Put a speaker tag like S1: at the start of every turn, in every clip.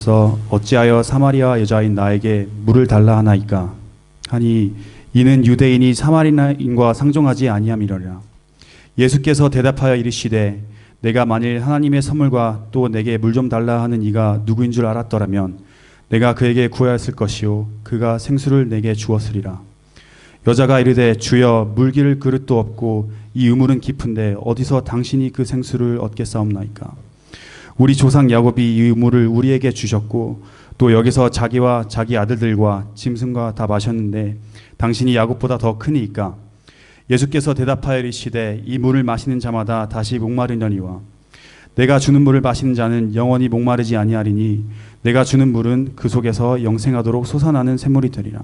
S1: 그래서 어찌하여 사마리아 여자인 나에게 물을 달라 하나이까 하니 이는 유대인이 사마리아인과 상종하지 아니함이러라. 예수께서 대답하여 이르시되 내가 만일 하나님의 선물과 또 내게 물 좀 달라 하는 이가 누구인 줄 알았더라면 내가 그에게 구하였을 것이요 그가 생수를 내게 주었으리라. 여자가 이르되 주여 물 기를 그릇도 없고 이 우물은 깊은데 어디서 당신이 그 생수를 얻겠사옵나이까. 우리 조상 야곱이 이 우물을 우리에게 주셨고 또 여기서 자기와 자기 아들들과 짐승과 다 마셨는데 당신이 야곱보다 더 크니이까. 예수께서 대답하여 이르시되 이 물을 마시는 자마다 다시 목마르려니와 내가 주는 물을 마시는 자는 영원히 목마르지 아니하리니 내가 주는 물은 그 속에서 영생하도록 솟아나는 샘물이 되리라.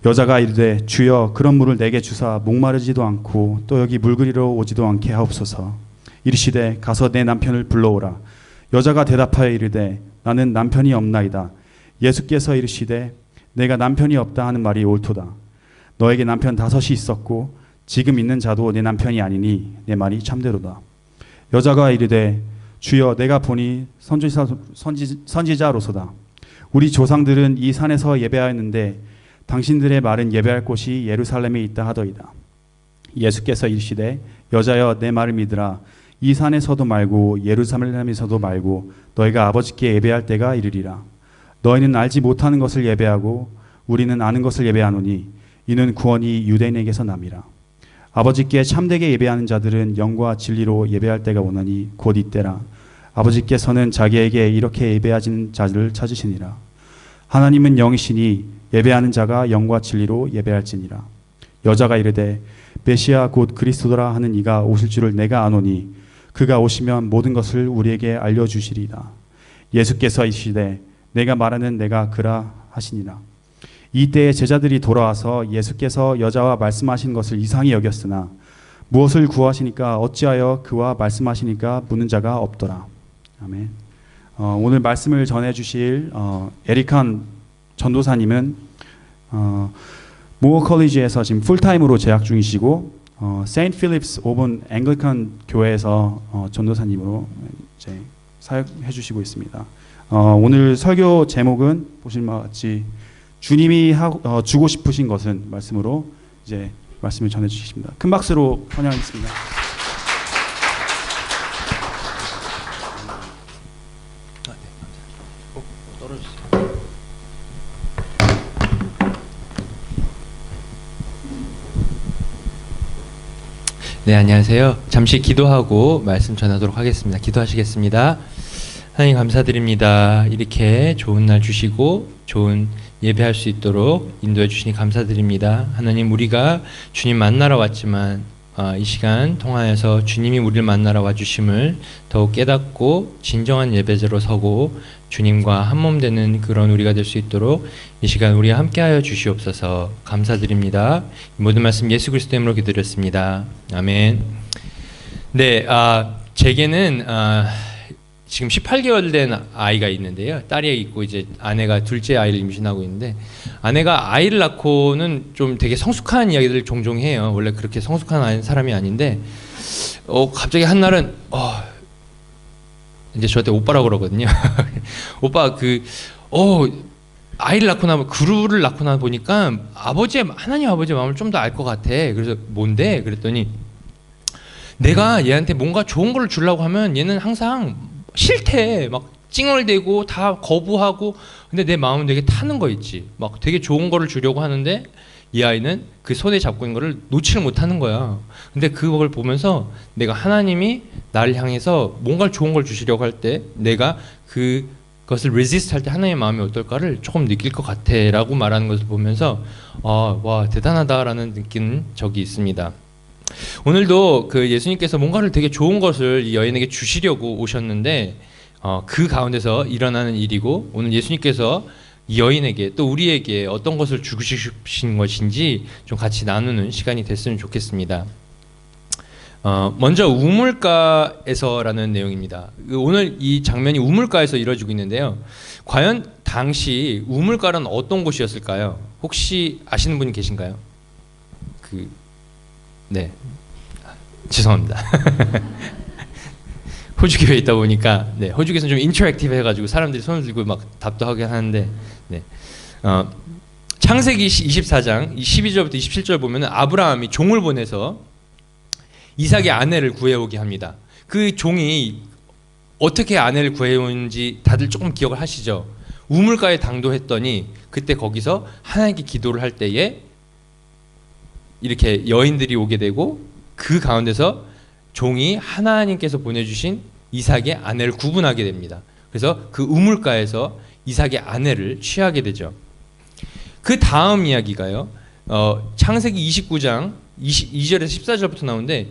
S1: 여자가 이르되 주여 그런 물을 내게 주사 목마르지도 않고 또 여기 물 그리러 오지도 않게 하옵소서. 이르시되 가서 내 남편을 불러오라. 여자가 대답하여 이르되 나는 남편이 없나이다. 예수께서 이르시되 내가 남편이 없다 하는 말이 옳도다. 너에게 남편 5이 있었고 지금 있는 자도 내 남편이 아니니 내 말이 참되로다. 여자가 이르되 주여 내가 보니 선지자로소다. 우리 조상들은 이 산에서 예배하였는데 당신들의 말은 예배할 곳이 예루살렘에 있다 하더이다. 예수께서 이르시되 여자여 내 말을 믿으라. 이 산에서도 말고 예루살렘에서도 말고 너희가 아버지께 예배할 때가 이르리라. 너희는 알지 못하는 것을 예배하고 우리는 아는 것을 예배하노니 이는 구원이 유대인에게서 남이라. 아버지께 참되게 예배하는 자들은 영과 진리로 예배할 때가 오나니 곧 이때라. 아버지께서는 자기에게 이렇게 예배하는 자들을 찾으시니라. 하나님은 영이시니 예배하는 자가 영과 진리로 예배할지니라. 여자가 이르되 메시아 곧 그리스도라 하는 이가 오실 줄을 내가 아노니 그가 오시면 모든 것을 우리에게 알려주시리라. 예수께서 이르시되 내가 말하는 내가 그라 하시니라. 이때에 제자들이 돌아와서 예수께서 여자와 말씀하신 것을 이상히 여겼으나 무엇을 구하시니까 어찌하여 그와 말씀하시니까 묻는 자가 없더라. 아멘. 오늘 말씀을 전해주실 에릭한 전도사님은 모어 컬리지에서 지금 풀타임으로 재학 중이시고 세인트 필립스 오븐 앵글리칸 교회에서 전도사님으로 이제 사역해 주시고 있습니다. 오늘 설교 제목은 보실 바 같이 주님이 주고 싶으신 것은 말씀으로 이제 말씀을 전해 주십니다. 큰 박수로 환영하겠습니다.
S2: 네, 안녕하세요. 잠시 기도하고 말씀 전하도록 하겠습니다. 기도하시겠습니다. 하나님 감사드립니다. 이렇게 좋은 날 주시고 좋은 예배할 수 있도록 인도해 주시니 감사드립니다. 하나님, 우리가 주님 만나러 왔지만 이 시간 통하여서 주님이 우리를 만나러 와주심을 더욱 깨닫고 진정한 예배자로 서고 주님과 한몸 되는 그런 우리가 될 수 있도록 이 시간 우리와 함께하여 주시옵소서. 감사드립니다. 모든 말씀 예수 그리스도 이름으로 기도드렸습니다. 아멘. 네, 제게는 지금 18개월 된 아이가 있는데요. 딸이 있고 이제 아내가 둘째 아이를 임신하고 있는데, 아내가 아이를 낳고는 좀 되게 성숙한 이야기들을 종종 해요. 원래 그렇게 성숙한 사람이 아닌데 갑자기 한날은 이제 저한테 오빠라고 그러거든요. 오빠 아이를 낳고 나면 그루를 낳고 나 보니까 하나님 아버지의 마음을 좀 더 알 것 같아. 그래서 뭔데? 그랬더니 내가 얘한테 뭔가 좋은 걸 주려고 하면 얘는 항상 싫대. 막 찡얼대고 다 거부하고. 근데 내 마음은 되게 타는 거 있지. 막 되게 좋은 거를 주려고 하는데 이 아이는 그 손에 잡고 있는 거를 놓지를 못하는 거야. 근데 그걸 보면서 내가 하나님이 나를 향해서 뭔가 좋은 걸 주시려고 할 때 내가 그것을 resist 할 때 하나님의 마음이 어떨까를 조금 느낄 것 같아 라고 말하는 것을 보면서 와 대단하다라는 느끼는 적이 있습니다. 오늘도 그 예수님께서 뭔가를 되게 좋은 것을 이 여인에게 주시려고 오셨는데 그 가운데서 일어나는 일이고, 오늘 예수님께서 이 여인에게 또 우리에게 어떤 것을 주고 싶으신 것인지 좀 같이 나누는 시간이 됐으면 좋겠습니다. 먼저 우물가에서라는 내용입니다. 오늘 이 장면이 우물가에서 이루어지고 있는데요. 과연 당시 우물가는 어떤 곳이었을까요? 혹시 아시는 분이 계신가요? 네, 죄송합니다. 호주 교회에 있다 보니까 네, 호주 교회는 좀 인터랙티브 해가지고 사람들이 손을 들고 막 답도 하게 하는데 네. 창세기 24장 12절부터 27절 보면은 아브라함이 종을 보내서 이삭의 아내를 구해오게 합니다. 그 종이 어떻게 아내를 구해오는지 다들 조금 기억을 하시죠? 우물가에 당도했더니 그때 거기서 하나님께 기도를 할 때에 이렇게 여인들이 오게 되고 그 가운데서 종이 하나님께서 보내주신 이삭의 아내를 구분하게 됩니다. 그래서 그 우물가에서 이삭의 아내를 취하게 되죠. 그 다음 이야기가요. 창세기 29장 22절에서 14절부터 나오는데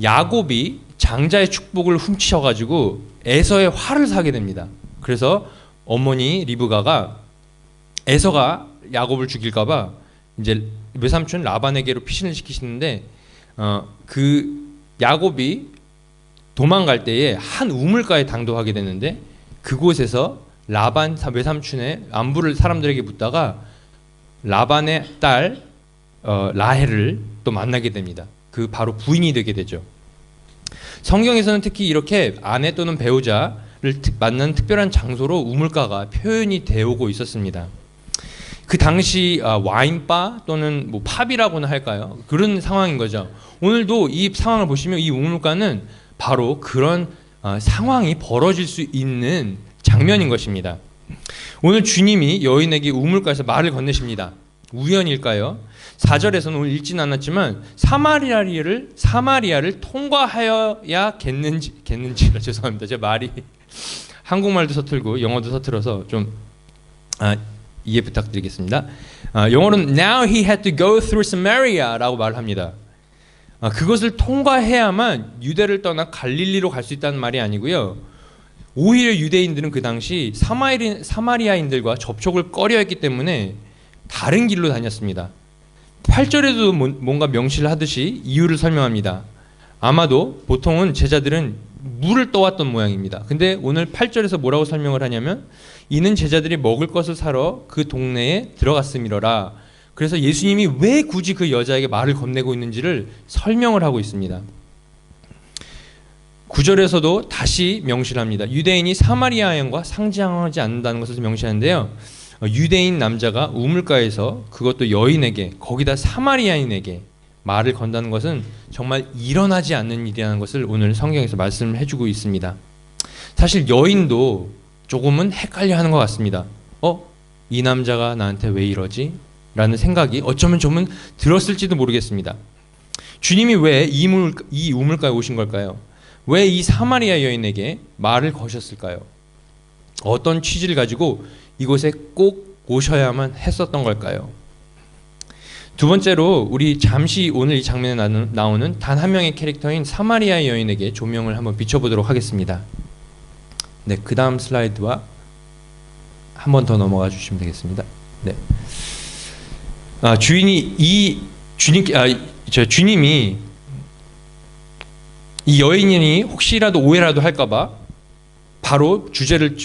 S2: 야곱이 장자의 축복을 훔치셔가지고 에서의 화를 사게 됩니다. 그래서 어머니 리브가가 에서가 야곱을 죽일까봐 이제 외삼촌 라반에게로 피신을 시키시는데 그 야곱이 도망갈 때에 한 우물가에 당도하게 되는데 그곳에서 라반 외삼촌의 안부를 사람들에게 묻다가 라반의 딸 라헬을 또 만나게 됩니다. 그 바로 부인이 되게 되죠. 성경에서는 특히 이렇게 아내 또는 배우자를 만나는 특별한 장소로 우물가가 표현이 되어 오고 있었습니다. 그 당시 와인바 또는 뭐 팝이라고나 할까요? 그런 상황인 거죠. 오늘도 이 상황을 보시면 이 우물가는 바로 그런 상황이 벌어질 수 있는 장면인 것입니다. 오늘 주님이 여인에게 우물가에서 말을 건네십니다. 우연일까요? 4절에서는 오늘 읽지는 않았지만 사마리아를 통과하여야겠는지라 죄송합니다. 제 말이 한국말도 서툴고 영어도 서툴어서 좀 이해 부탁드리겠습니다. 영어로는 Now he had to go through Samaria라고 말을 합니다. 그것을 통과해야만 유대를 떠나 갈릴리로 갈 수 있다는 말이 아니고요. 오히려 유대인들은 그 당시 사마리아인들과 접촉을 꺼려했기 때문에 다른 길로 다녔습니다. 8절에도 뭔가 명시를 하듯이 이유를 설명합니다. 아마도 보통은 제자들은 물을 떠왔던 모양입니다. 근데 오늘 8절에서 뭐라고 설명을 하냐면 이는 제자들이 먹을 것을 사러 그 동네에 들어갔음이러라. 그래서 예수님이 왜 굳이 그 여자에게 말을 건네고 있는지를 설명을 하고 있습니다. 9절에서도 다시 명시를 합니다. 유대인이 사마리아 여인과 상지하지 않는다는 것을 명시하는데요. 유대인 남자가 우물가에서 그것도 여인에게 거기다 사마리아인에게 말을 건다는 것은 정말 일어나지 않는 일이라는 것을 오늘 성경에서 말씀을 해주고 있습니다. 사실 여인도 조금은 헷갈려하는 것 같습니다. 이 남자가 나한테 왜 이러지? 라는 생각이 어쩌면 좀 들었을지도 모르겠습니다. 주님이 왜 이 우물가에 오신 걸까요? 왜 이 사마리아 여인에게 말을 거셨을까요? 어떤 취지를 가지고 이곳에 꼭 오셔야만 했었던 걸까요? 두 번째로 우리 잠시 오늘 이 장면에 나오는 단 한 명의 캐릭터인 사마리아 여인에게 조명을 한번 비춰보도록 하겠습니다. 네, 그 다음 슬라이드와 한 번 더 넘어가 주시면 되겠습니다. 네. 주님이 이 여인이 혹시라도 오해라도 할까봐 바로 주제를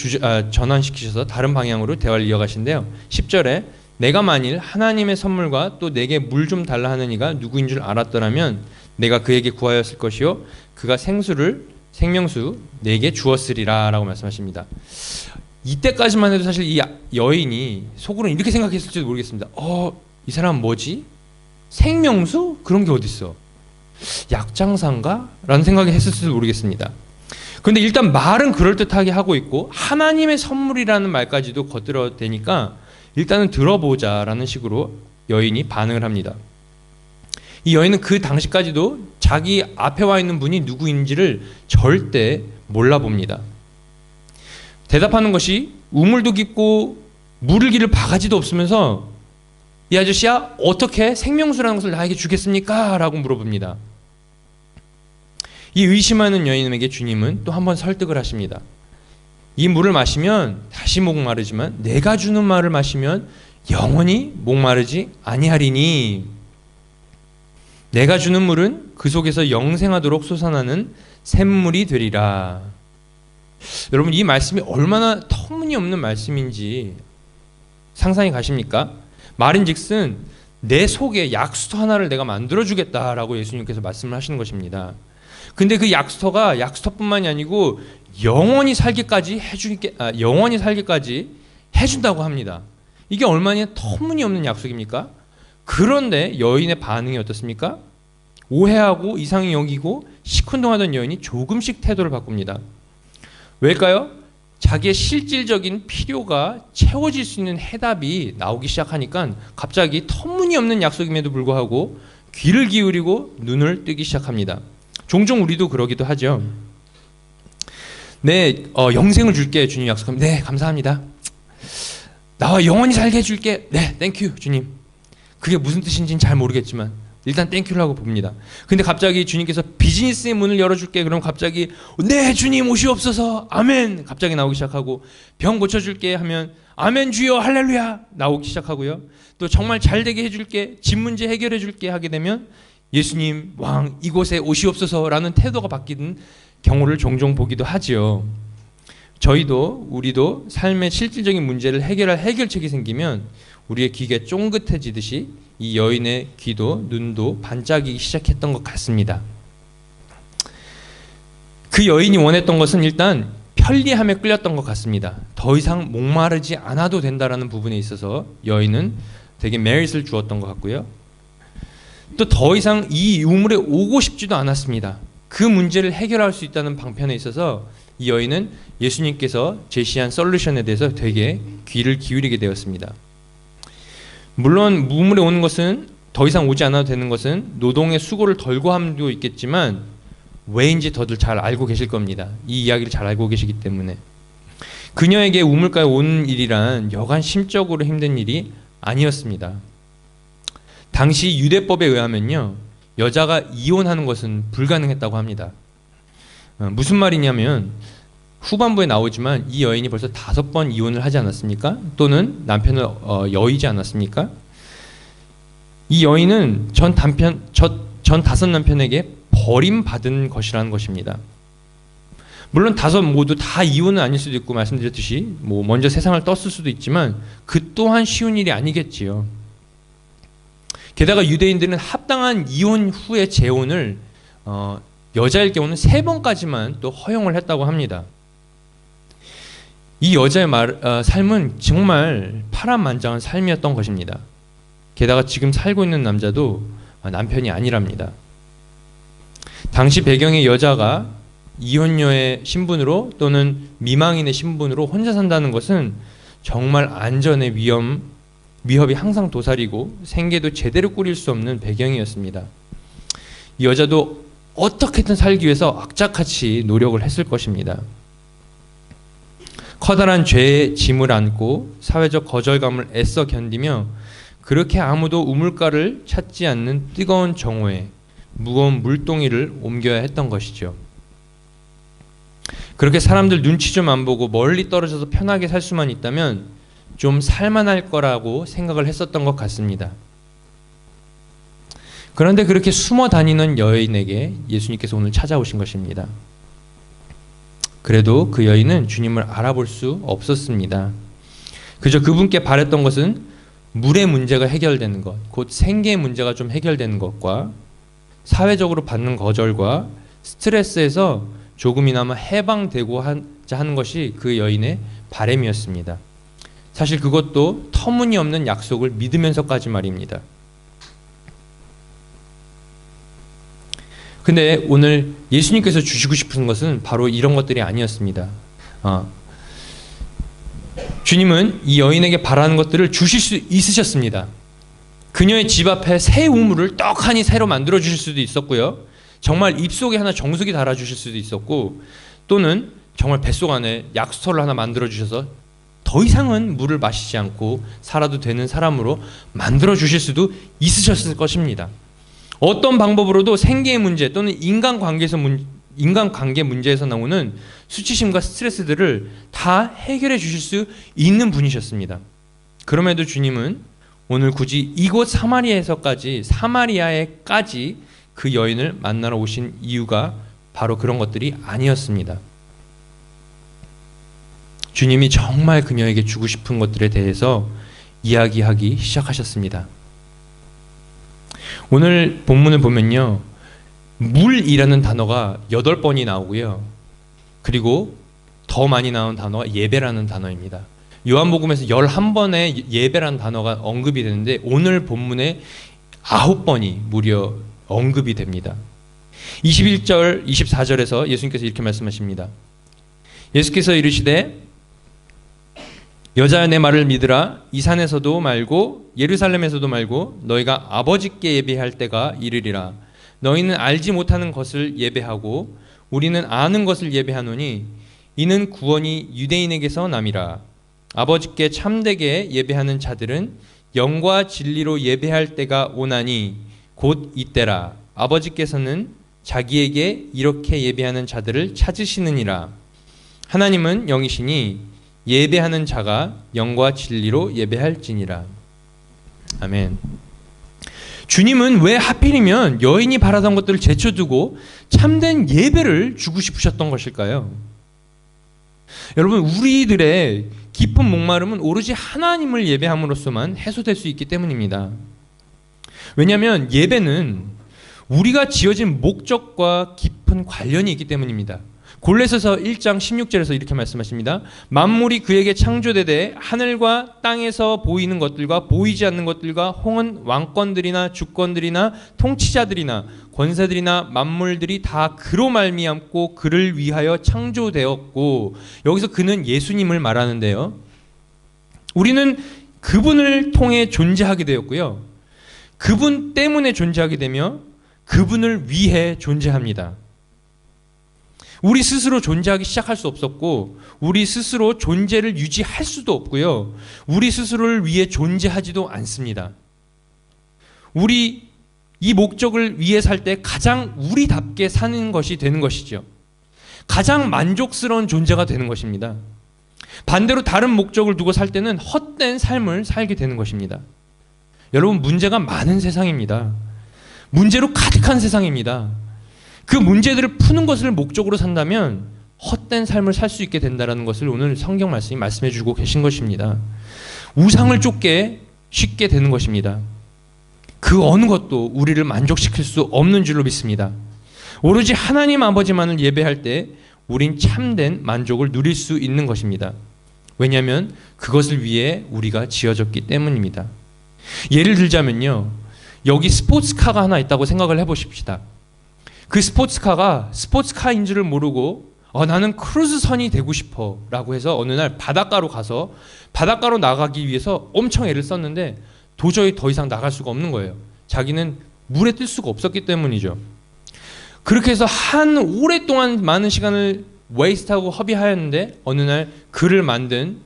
S2: 전환시키셔서 다른 방향으로 대화를 이어가신데요. 10절에 내가 만일 하나님의 선물과 또 내게 물 좀 달라 하는 이가 누구인 줄 알았더라면 내가 그에게 구하였을 것이요 그가 생명수 내게 주었으리라 라고 말씀하십니다. 이때까지만 해도 사실 이 여인이 속으로는 이렇게 생각했을지도 모르겠습니다. 이 사람은 뭐지? 생명수? 그런 게 어딨어? 약장사인가? 라는 생각이 했을지도 모르겠습니다. 그런데 일단 말은 그럴듯하게 하고 있고 하나님의 선물이라는 말까지도 겉들어대니까 일단은 들어보자라는 식으로 여인이 반응을 합니다. 이 여인은 그 당시까지도 자기 앞에 와 있는 분이 누구인지를 절대 몰라봅니다. 대답하는 것이 우물도 깊고 물을 기를 바가지도 없으면서 이 아저씨야 어떻게 생명수라는 것을 나에게 주겠습니까? 라고 물어봅니다. 이 의심하는 여인에게 주님은 또 한 번 설득을 하십니다. 이 물을 마시면 다시 목마르지만 내가 주는 말을 마시면 영원히 목마르지 아니하리니 내가 주는 물은 그 속에서 영생하도록 솟아나는 샘물이 되리라. 여러분 이 말씀이 얼마나 터무니없는 말씀인지 상상이 가십니까? 말인즉슨 내 속에 약수 하나를 내가 만들어주겠다라고 예수님께서 말씀을 하시는 것입니다. 근데 그 약속뿐만이 아니고 영원히 살기까지 해준다고 합니다. 이게 얼마나 터무니없는 약속입니까? 그런데 여인의 반응이 어떻습니까? 오해하고 이상히 여기고 시큰둥하던 여인이 조금씩 태도를 바꿉니다. 왜일까요? 자기의 실질적인 필요가 채워질 수 있는 해답이 나오기 시작하니까 갑자기 터무니없는 약속임에도 불구하고 귀를 기울이고 눈을 뜨기 시작합니다. 종종 우리도 그러기도 하죠. 네, 영생을 줄게 주님 약속합니다. 네, 감사합니다. 나와 영원히 살게 해줄게. 네, 땡큐 주님. 그게 무슨 뜻인지는 잘 모르겠지만 일단 땡큐를 하고 봅니다. 근데 갑자기 주님께서 비즈니스의 문을 열어줄게. 그럼 갑자기 네 주님 오시옵소서 아멘 갑자기 나오기 시작하고, 병 고쳐줄게 하면 아멘 주여 할렐루야 나오기 시작하고요. 또 정말 잘 되게 해줄게, 집 문제 해결해줄게 하게 되면 예수님 왕 이곳에 오시옵소서라는 태도가 바뀌는 경우를 종종 보기도 하지요. 우리도 삶의 실질적인 문제를 해결할 해결책이 생기면 우리의 귀가 쫑긋해지듯이 이 여인의 귀도 눈도 반짝이기 시작했던 것 같습니다. 그 여인이 원했던 것은 일단 편리함에 끌렸던 것 같습니다. 더 이상 목마르지 않아도 된다라는 부분에 있어서 여인은 되게 메릿을 주었던 것 같고요. 또 더 이상 이 우물에 오고 싶지도 않았습니다. 그 문제를 해결할 수 있다는 방편에 있어서 이 여인은 예수님께서 제시한 솔루션에 대해서 되게 귀를 기울이게 되었습니다. 물론 우물에 오는 것은, 더 이상 오지 않아도 되는 것은 노동의 수고를 덜고 함도 있겠지만 왜인지 더들 잘 알고 계실 겁니다. 이 이야기를 잘 알고 계시기 때문에. 그녀에게 우물가에 오는 일이란 여간 심적으로 힘든 일이 아니었습니다. 당시 유대법에 의하면요, 여자가 이혼하는 것은 불가능했다고 합니다. 무슨 말이냐면 후반부에 나오지만 이 여인이 벌써 5번 이혼을 하지 않았습니까? 또는 남편을 여의지 않았습니까? 이 여인은 전 5 남편에게 버림받은 것이라는 것입니다. 물론 5 모두 다 이혼은 아닐 수도 있고, 말씀드렸듯이 먼저 세상을 떴을 수도 있지만 그 또한 쉬운 일이 아니겠지요. 게다가 유대인들은 합당한 이혼 후의 재혼을 여자일 경우는 3번까지만 또 허용을 했다고 합니다. 이 여자의 삶은 정말 파란만장한 삶이었던 것입니다. 게다가 지금 살고 있는 남자도 남편이 아니랍니다. 당시 배경의 여자가 이혼녀의 신분으로 또는 미망인의 신분으로 혼자 산다는 것은 정말 안전의 위협이 항상 도사리고 생계도 제대로 꾸릴 수 없는 배경이었습니다. 이 여자도 어떻게든 살기 위해서 악착같이 노력을 했을 것입니다. 커다란 죄의 짐을 안고 사회적 거절감을 애써 견디며 그렇게 아무도 우물가를 찾지 않는 뜨거운 정오에 무거운 물동이를 옮겨야 했던 것이죠. 그렇게 사람들 눈치 좀 안 보고 멀리 떨어져서 편하게 살 수만 있다면 좀 살만할 거라고 생각을 했었던 것 같습니다. 그런데 그렇게 숨어 다니는 여인에게 예수님께서 오늘 찾아오신 것입니다. 그래도 그 여인은 주님을 알아볼 수 없었습니다. 그저 그분께 바랬던 것은 물의 문제가 해결되는 것, 곧 생계의 문제가 좀 해결되는 것과 사회적으로 받는 거절과 스트레스에서 조금이나마 해방되고자 하는 것이 그 여인의 바람이었습니다. 사실 그것도 터무니없는 약속을 믿으면서까지 말입니다. 근데 오늘 예수님께서 주시고 싶은 것은 바로 이런 것들이 아니었습니다. 주님은 이 여인에게 바라는 것들을 주실 수 있으셨습니다. 그녀의 집 앞에 새 우물을 떡하니 새로 만들어 주실 수도 있었고요. 정말 입속에 하나 정수기 달아 주실 수도 있었고, 또는 정말 뱃속 안에 약수터를 하나 만들어 주셔서 더 이상은 물을 마시지 않고 살아도 되는 사람으로 만들어 주실 수도 있으셨을 것입니다. 어떤 방법으로도 생계의 문제 또는 인간관계 문제에서 나오는 수치심과 스트레스들을 다 해결해 주실 수 있는 분이셨습니다. 그럼에도 주님은 오늘 굳이 이곳 사마리아에까지 그 여인을 만나러 오신 이유가 바로 그런 것들이 아니었습니다. 주님이 정말 그녀에게 주고 싶은 것들에 대해서 이야기하기 시작하셨습니다. 오늘 본문을 보면요, 물이라는 단어가 8번이 나오고요. 그리고 더 많이 나온 단어가 예배라는 단어입니다. 요한복음에서 11번의 예배라는 단어가 언급이 되는데 오늘 본문에 9번이 무려 언급이 됩니다. 21절, 24절에서 예수님께서 이렇게 말씀하십니다. 예수께서 이르시되 여자여 내 말을 믿으라. 이 산에서도 말고 예루살렘에서도 말고 너희가 아버지께 예배할 때가 이르리라. 너희는 알지 못하는 것을 예배하고 우리는 아는 것을 예배하노니 이는 구원이 유대인에게서 남이라. 아버지께 참되게 예배하는 자들은 영과 진리로 예배할 때가 오나니 곧 이때라. 아버지께서는 자기에게 이렇게 예배하는 자들을 찾으시느니라. 하나님은 영이시니 예배하는 자가 영과 진리로 예배할지니라. 아멘. 주님은 왜 하필이면 여인이 바라던 것들을 제쳐두고 참된 예배를 주고 싶으셨던 것일까요? 여러분, 우리들의 깊은 목마름은 오로지 하나님을 예배함으로써만 해소될 수 있기 때문입니다. 왜냐하면 예배는 우리가 지어진 목적과 깊은 관련이 있기 때문입니다. 골로새서 1장 16절에서 이렇게 말씀하십니다. 만물이 그에게 창조되되 하늘과 땅에서 보이는 것들과 보이지 않는 것들과 혹은 왕권들이나 주권들이나 통치자들이나 권세들이나 만물들이 다 그로 말미암고 그를 위하여 창조되었고, 여기서 그는 예수님을 말하는데요. 우리는 그분을 통해 존재하게 되었고요. 그분 때문에 존재하게 되며 그분을 위해 존재합니다. 우리 스스로 존재하기 시작할 수 없었고 우리 스스로 존재를 유지할 수도 없고요. 우리 스스로를 위해 존재하지도 않습니다. 우리 이 목적을 위해 살 때 가장 우리답게 사는 것이 되는 것이죠. 가장 만족스러운 존재가 되는 것입니다. 반대로 다른 목적을 두고 살 때는 헛된 삶을 살게 되는 것입니다. 여러분, 문제가 많은 세상입니다. 문제로 가득한 세상입니다. 그 문제들을 푸는 것을 목적으로 산다면 헛된 삶을 살 수 있게 된다는 것을 오늘 성경 말씀이 말씀해 주고 계신 것입니다. 우상을 쫓게 쉽게 되는 것입니다. 그 어느 것도 우리를 만족시킬 수 없는 줄로 믿습니다. 오로지 하나님 아버지만을 예배할 때 우린 참된 만족을 누릴 수 있는 것입니다. 왜냐하면 그것을 위해 우리가 지어졌기 때문입니다. 예를 들자면요, 여기 스포츠카가 하나 있다고 생각을 해보십시다. 그 스포츠카가 스포츠카인 줄을 모르고 나는 크루즈선이 되고 싶어 라고 해서 어느 날 바닷가로 가서 바닷가로 나가기 위해서 엄청 애를 썼는데 도저히 더 이상 나갈 수가 없는 거예요. 자기는 물에 뜰 수가 없었기 때문이죠. 그렇게 해서 한 오랫동안 많은 시간을 웨이스트하고 허비하였는데 어느 날 그를 만든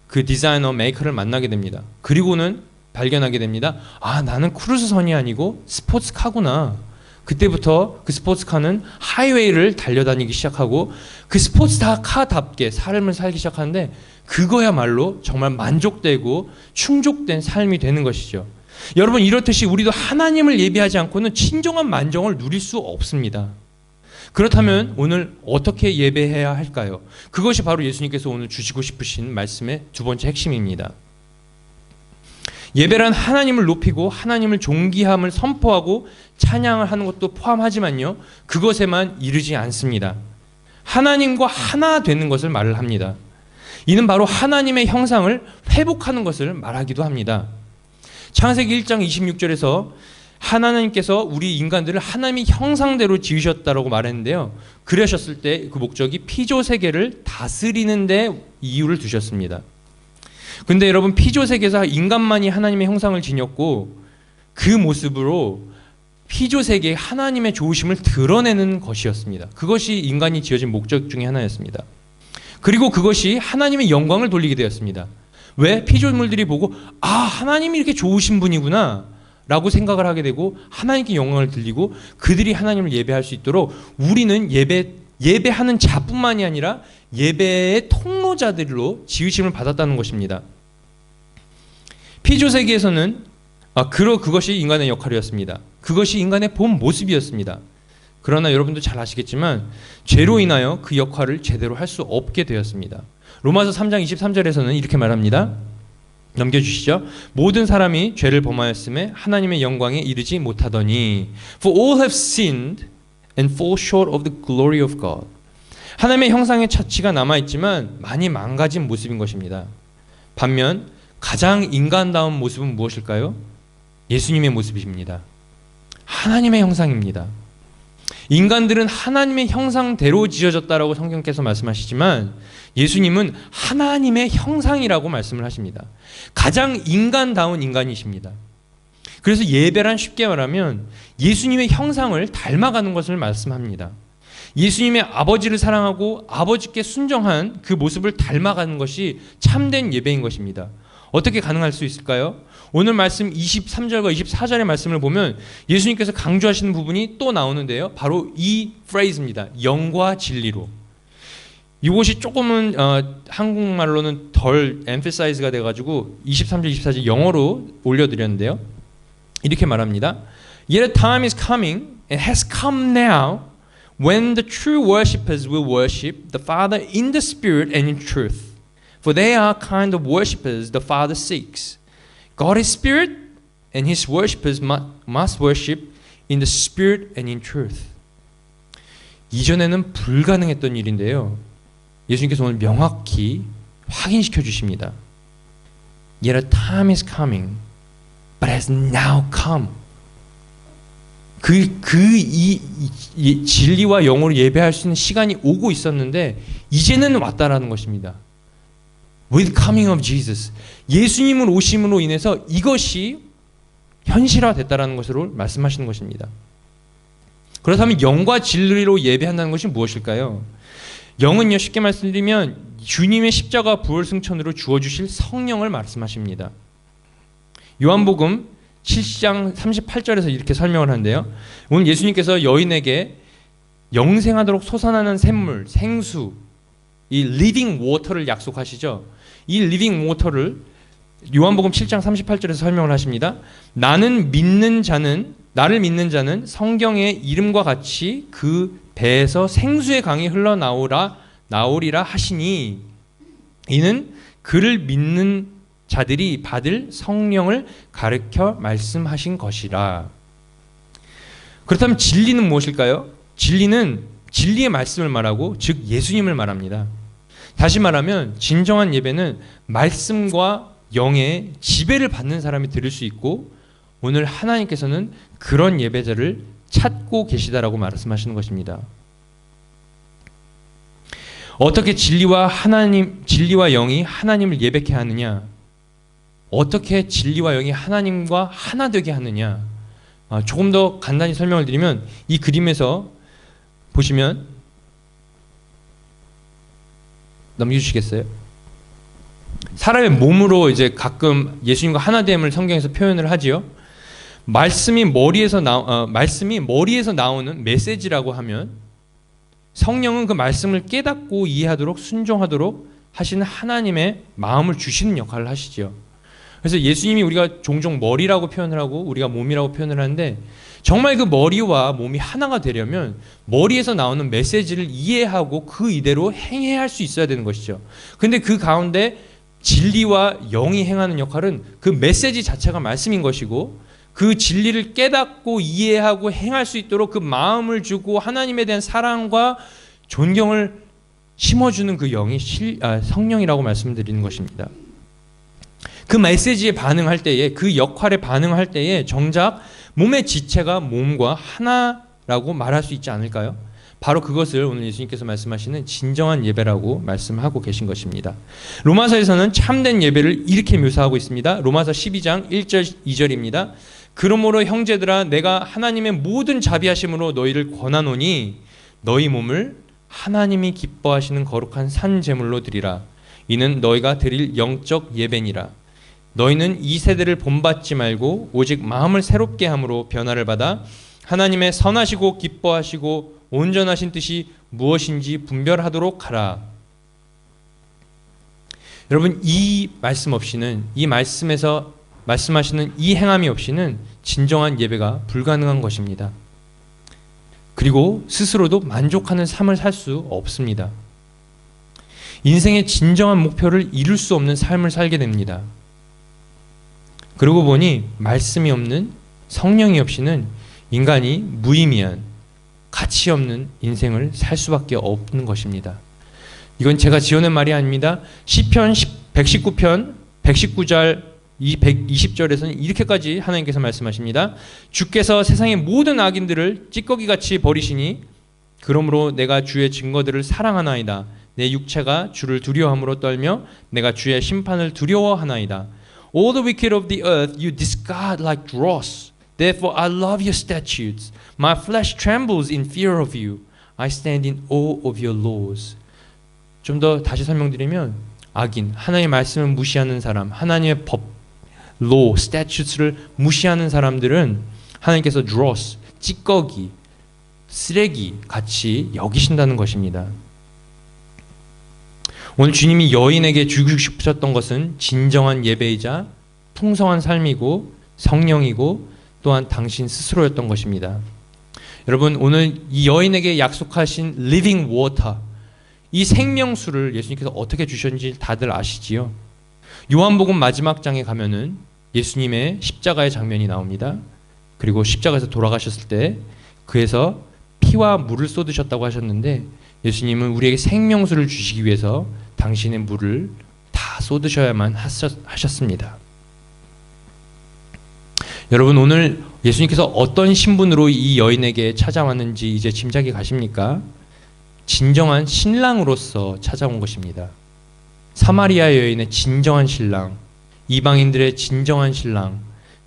S2: 그 디자이너 메이커를 만나게 됩니다. 그리고는 발견하게 됩니다. 나는 크루즈선이 아니고 스포츠카구나. 그때부터 그 스포츠카는 하이웨이를 달려다니기 시작하고 그 스포츠카답게 삶을 살기 시작하는데 그거야말로 정말 만족되고 충족된 삶이 되는 것이죠. 여러분, 이렇듯이 우리도 하나님을 예배하지 않고는 진정한 만족을 누릴 수 없습니다. 그렇다면 오늘 어떻게 예배해야 할까요? 그것이 바로 예수님께서 오늘 주시고 싶으신 말씀의 두 번째 핵심입니다. 예배란 하나님을 높이고 하나님을 존귀함을 선포하고 찬양을 하는 것도 포함하지만요, 그것에만 이르지 않습니다. 하나님과 하나 되는 것을 말을 합니다. 이는 바로 하나님의 형상을 회복하는 것을 말하기도 합니다. 창세기 1장 26절에서 하나님께서 우리 인간들을 하나님의 형상대로 지으셨다고 말했는데요, 그러셨을 때 그 목적이 피조세계를 다스리는 데 이유를 두셨습니다. 근데 여러분, 피조세계에서 인간만이 하나님의 형상을 지녔고 그 모습으로 피조세계에 하나님의 좋으심을 드러내는 것이었습니다. 그것이 인간이 지어진 목적 중에 하나였습니다. 그리고 그것이 하나님의 영광을 돌리게 되었습니다. 왜? 피조물들이 보고 하나님이 이렇게 좋으신 분이구나 라고 생각을 하게 되고 하나님께 영광을 돌리고 그들이 하나님을 예배할 수 있도록 우리는 예배하는 자뿐만이 아니라 예배의 통로자들로 지으심을 받았다는 것입니다. 피조세계에서는 그것이 인간의 역할이었습니다. 그것이 인간의 본 모습이었습니다. 그러나 여러분도 잘 아시겠지만 죄로 인하여 그 역할을 제대로 할 수 없게 되었습니다. 로마서 3장 23절에서는 이렇게 말합니다. 넘겨주시죠. 모든 사람이 죄를 범하였음에 하나님의 영광에 이르지 못하더니 For all have sinned and fall short of the glory of God. 하나님의 형상의 차치가 남아있지만 많이 망가진 모습인 것입니다. 반면 가장 인간다운 모습은 무엇일까요? 예수님의 모습입니다. 하나님의 형상입니다. 인간들은 하나님의 형상대로 지어졌다라고 성경께서 말씀하시지만 예수님은 하나님의 형상이라고 말씀을 하십니다. 가장 인간다운 인간이십니다. 그래서 예배란 쉽게 말하면 예수님의 형상을 닮아가는 것을 말씀합니다. 예수님의 아버지를 사랑하고 아버지께 순종한 그 모습을 닮아가는 것이 참된 예배인 것입니다. 어떻게 가능할 수 있을까요? 오늘 말씀 23절과 24절의 말씀을 보면 예수님께서 강조하시는 부분이 또 나오는데요. 바로 이 프레이즈입니다. 영과 진리로. 이것이 조금은 한국말로는 덜 emphasize가 돼가지고 23절, 24절 영어로 올려드렸는데요. 이렇게 말합니다. Yet a time is coming and has come now when the true worshippers will worship the Father in the Spirit and in truth. For they are kind of worshippers the Father seeks. God is Spirit, and His worshippers must worship in the Spirit and in truth. 이전에는 불가능했던 일인데요. 예수님께서 오늘 명확히 확인시켜 주십니다. Yet a time is coming, but has now come. 이 진리와 영으로 예배할 수 있는 시간이 오고 있었는데 이제는 왔다라는 것입니다. With coming of Jesus, 예수님을 오심으로 인해서 이것이 현실화됐다라는 것으로 말씀하시는 것입니다. 그렇다면 영과 진리로 예배한다는 것이 무엇일까요? 영은요, 쉽게 말씀드리면 주님의 십자가 부활 승천으로 주어주실 성령을 말씀하십니다. 요한복음 7장 38절에서 이렇게 설명을 하는데요. 오늘 예수님께서 여인에게 영생하도록 솟아나는 샘물, 생수, 이 리빙 워터를 약속하시죠. 이 리빙 워터를 요한복음 7장 38절에서 설명을 하십니다. 나를 믿는 자는 성경의 이름과 같이 그 배에서 생수의 강이 흘러나오리라 하시니 이는 그를 믿는 자들이 받을 성령을 가르쳐 말씀하신 것이라. 그렇다면 진리는 무엇일까요? 진리는 진리의 말씀을 말하고 즉 예수님을 말합니다. 다시 말하면 진정한 예배는 말씀과 영의 지배를 받는 사람이 드릴 수 있고 오늘 하나님께서는 그런 예배자를 찾고 계시다라고 말씀하시는 것입니다. 어떻게 진리와 영이 하나님을 예배케 하느냐? 어떻게 진리와 영이 하나님과 하나 되게 하느냐? 조금 더 간단히 설명을 드리면 이 그림에서 보시면 넘겨주시겠어요? 사람의 몸으로 이제 가끔 예수님과 하나됨을 성경에서 표현을 하지요. 말씀이 머리에서 나오는 메시지라고 하면 성령은 그 말씀을 깨닫고 이해하도록 순종하도록 하시는 하나님의 마음을 주시는 역할을 하시죠. 그래서 예수님이 우리가 종종 머리라고 표현을 하고 우리가 몸이라고 표현을 하는데 정말 그 머리와 몸이 하나가 되려면 머리에서 나오는 메시지를 이해하고 그 이대로 행해야 할 수 있어야 되는 것이죠. 근데 그 가운데 진리와 영이 행하는 역할은 그 메시지 자체가 말씀인 것이고 그 진리를 깨닫고 이해하고 행할 수 있도록 그 마음을 주고 하나님에 대한 사랑과 존경을 심어주는 그 영이 성령이라고 말씀드리는 것입니다. 그 메시지에 반응할 때에 그 역할에 반응할 때에 정작 몸의 지체가 몸과 하나라고 말할 수 있지 않을까요? 바로 그것을 오늘 예수님께서 말씀하시는 진정한 예배라고 말씀하고 계신 것입니다. 로마서에서는 참된 예배를 이렇게 묘사하고 있습니다. 로마서 12장 1절 2절입니다. 그러므로 형제들아 내가 하나님의 모든 자비하심으로 너희를 권하노니 너희 몸을 하나님이 기뻐하시는 거룩한 산 제물로 드리라. 이는 너희가 드릴 영적 예배니라. 너희는 이 세대를 본받지 말고 오직 마음을 새롭게 함으로 변화를 받아 하나님의 선하시고 기뻐하시고 온전하신 뜻이 무엇인지 분별하도록 하라. 여러분 이 말씀 없이는 이 말씀에서 말씀하시는 이 행함이 없이는 진정한 예배가 불가능한 것입니다. 그리고 스스로도 만족하는 삶을 살 수 없습니다. 인생의 진정한 목표를 이룰 수 없는 삶을 살게 됩니다. 그러고 보니 말씀이 없는, 성령이 없이는 인간이 무의미한, 가치 없는 인생을 살 수밖에 없는 것입니다. 이건 제가 지어낸 말이 아닙니다. 시편 119편 119절 120절에서는 이렇게까지 하나님께서 말씀하십니다. 주께서 세상의 모든 악인들을 찌꺼기같이 버리시니 그러므로 내가 주의 증거들을 사랑하나이다. 내 육체가 주를 두려워함으로 떨며 내가 주의 심판을 두려워하나이다. All the wicked of the earth you discard like dross. Therefore I love your statutes. My flesh trembles in fear of you. I stand in awe of your laws. 좀 더 다시 설명드리면 악인, 하나님의 말씀을 무시하는 사람, 하나님의 법, law, statutes를 무시하는 사람들은 하나님께서 dross, 찌꺼기, 쓰레기 같이 여기신다는 것입니다. 오늘 주님이 여인에게 주고 싶으셨던 것은 진정한 예배이자 풍성한 삶이고 성령이고 또한 당신 스스로였던 것입니다. 여러분, 오늘 이 여인에게 약속하신 living water, 이 생명수를 예수님께서 어떻게 주셨는지 다들 아시지요? 요한복음 마지막 장에 가면은 예수님의 십자가의 장면이 나옵니다. 그리고 십자가에서 돌아가셨을 때 그에서 피와 물을 쏟으셨다고 하셨는데 예수님은 우리에게 생명수를 주시기 위해서 당신의 물을 다 쏟으셔야만 하셨습니다. 여러분, 오늘 예수님께서 어떤 신분으로 이 여인에게 찾아왔는지 이제 짐작이 가십니까? 진정한 신랑으로서 찾아온 것입니다. 사마리아 여인의 진정한 신랑, 이방인들의 진정한 신랑,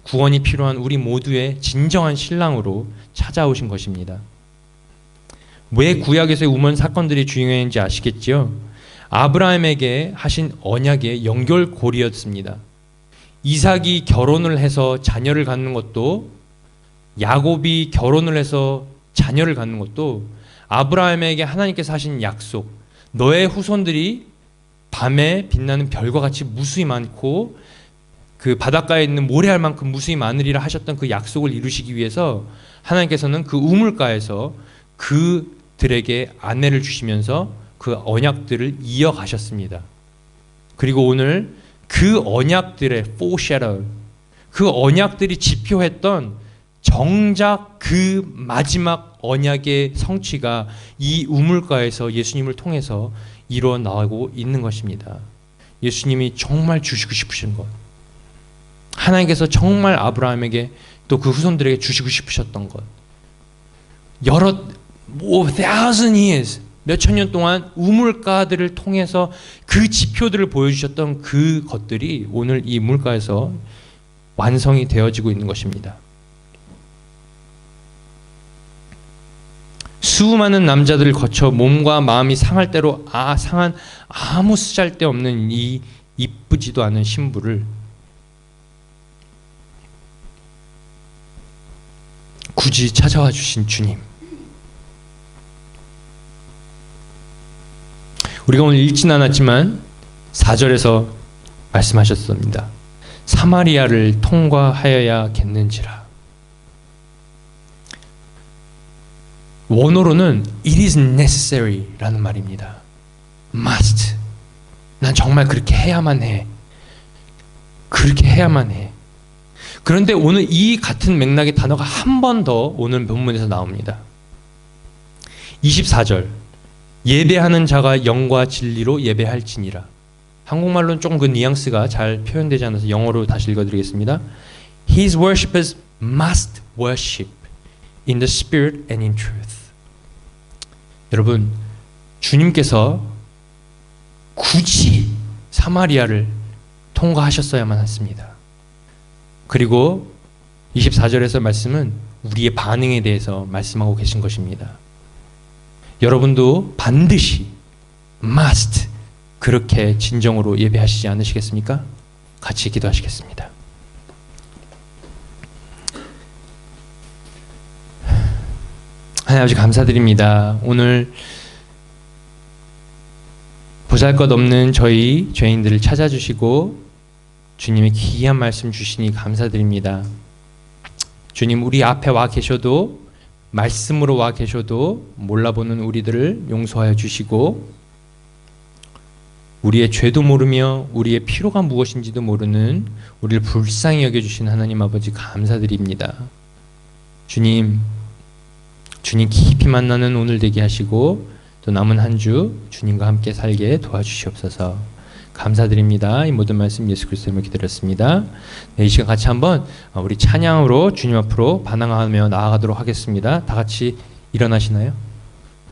S2: 구원이 필요한 우리 모두의 진정한 신랑으로 찾아오신 것입니다. 왜 구약에서의 우먼 사건들이 중요했는지 아시겠지요? 아브라함에게 하신 언약의 연결고리였습니다. 이삭이 결혼을 해서 자녀를 갖는 것도, 야곱이 결혼을 해서 자녀를 갖는 것도 아브라함에게 하나님께서 하신 약속, 너의 후손들이 밤에 빛나는 별과 같이 무수히 많고 그 바닷가에 있는 모래알 만큼 무수히 많으리라 하셨던 그 약속을 이루시기 위해서 하나님께서는 그 우물가에서 그들에게 아내를 주시면서 그 언약들을 이어가셨습니다. 그리고 오늘 그 언약들의 foreshadow, 그 언약들이 지표했던 정작 그 마지막 언약의 성취가 이 우물가에서 예수님을 통해서 일어나고 있는 것입니다. 예수님이 정말 주시고 싶으신 것, 하나님께서 정말 아브라함에게 또 그 후손들에게 주시고 싶으셨던 것, 여러 thousand years, 몇천 년 동안 우물가들을 통해서 그 지표들을 보여주셨던 그 것들이 오늘 이 물가에서 완성이 되어지고 있는 것입니다. 수많은 남자들을 거쳐 몸과 마음이 상할 대로 상한 아무 쓰잘데없는 이 이쁘지도 않은 신부를 굳이 찾아와 주신 주님, 우리가 오늘 읽진 않았지만 4절에서 말씀하셨습니다. 사마리아를 통과하여야겠는지라. 원어로는 it is necessary 라는 말입니다. must. 난 정말 그렇게 해야만 해. 그렇게 해야만 해. 그런데 오늘 이 같은 맥락의 단어가 한 번 더 오늘 본문에서 나옵니다. 24절. 예배하는 자가 영과 진리로 예배할지니라. 한국말로는 조금 그 뉘앙스가 잘 표현되지 않아서 영어로 다시 읽어드리겠습니다. His worshippers must worship in the spirit and in truth. 여러분, 주님께서 굳이 사마리아를 통과하셨어야만 했습니다. 그리고 24절에서 말씀은 우리의 반응에 대해서 말씀하고 계신 것입니다. 여러분도 반드시 must 그렇게 진정으로 예배하시지 않으시겠습니까? 같이 기도하시겠습니다. 하나님 아버지, 감사드립니다. 오늘 보잘것없는 저희 죄인들을 찾아주시고 주님의 귀한 말씀 주시니 감사드립니다. 주님, 우리 앞에 와 계셔도, 말씀으로 와 계셔도 몰라보는 우리들을 용서하여 주시고 우리의 죄도 모르며 우리의 필요가 무엇인지도 모르는 우리를 불쌍히 여겨주신 하나님 아버지 감사드립니다. 주님 깊이 만나는 오늘 되게 하시고 또 남은 한 주 주님과 함께 살게 도와주시옵소서. 감사드립니다. 이 모든 말씀 예수 그리스도로 기도했습니다. 네, 이 시간 같이 한번 우리 찬양으로 주님 앞으로 반항하며 나아가도록 하겠습니다. 다 같이 일어나시나요?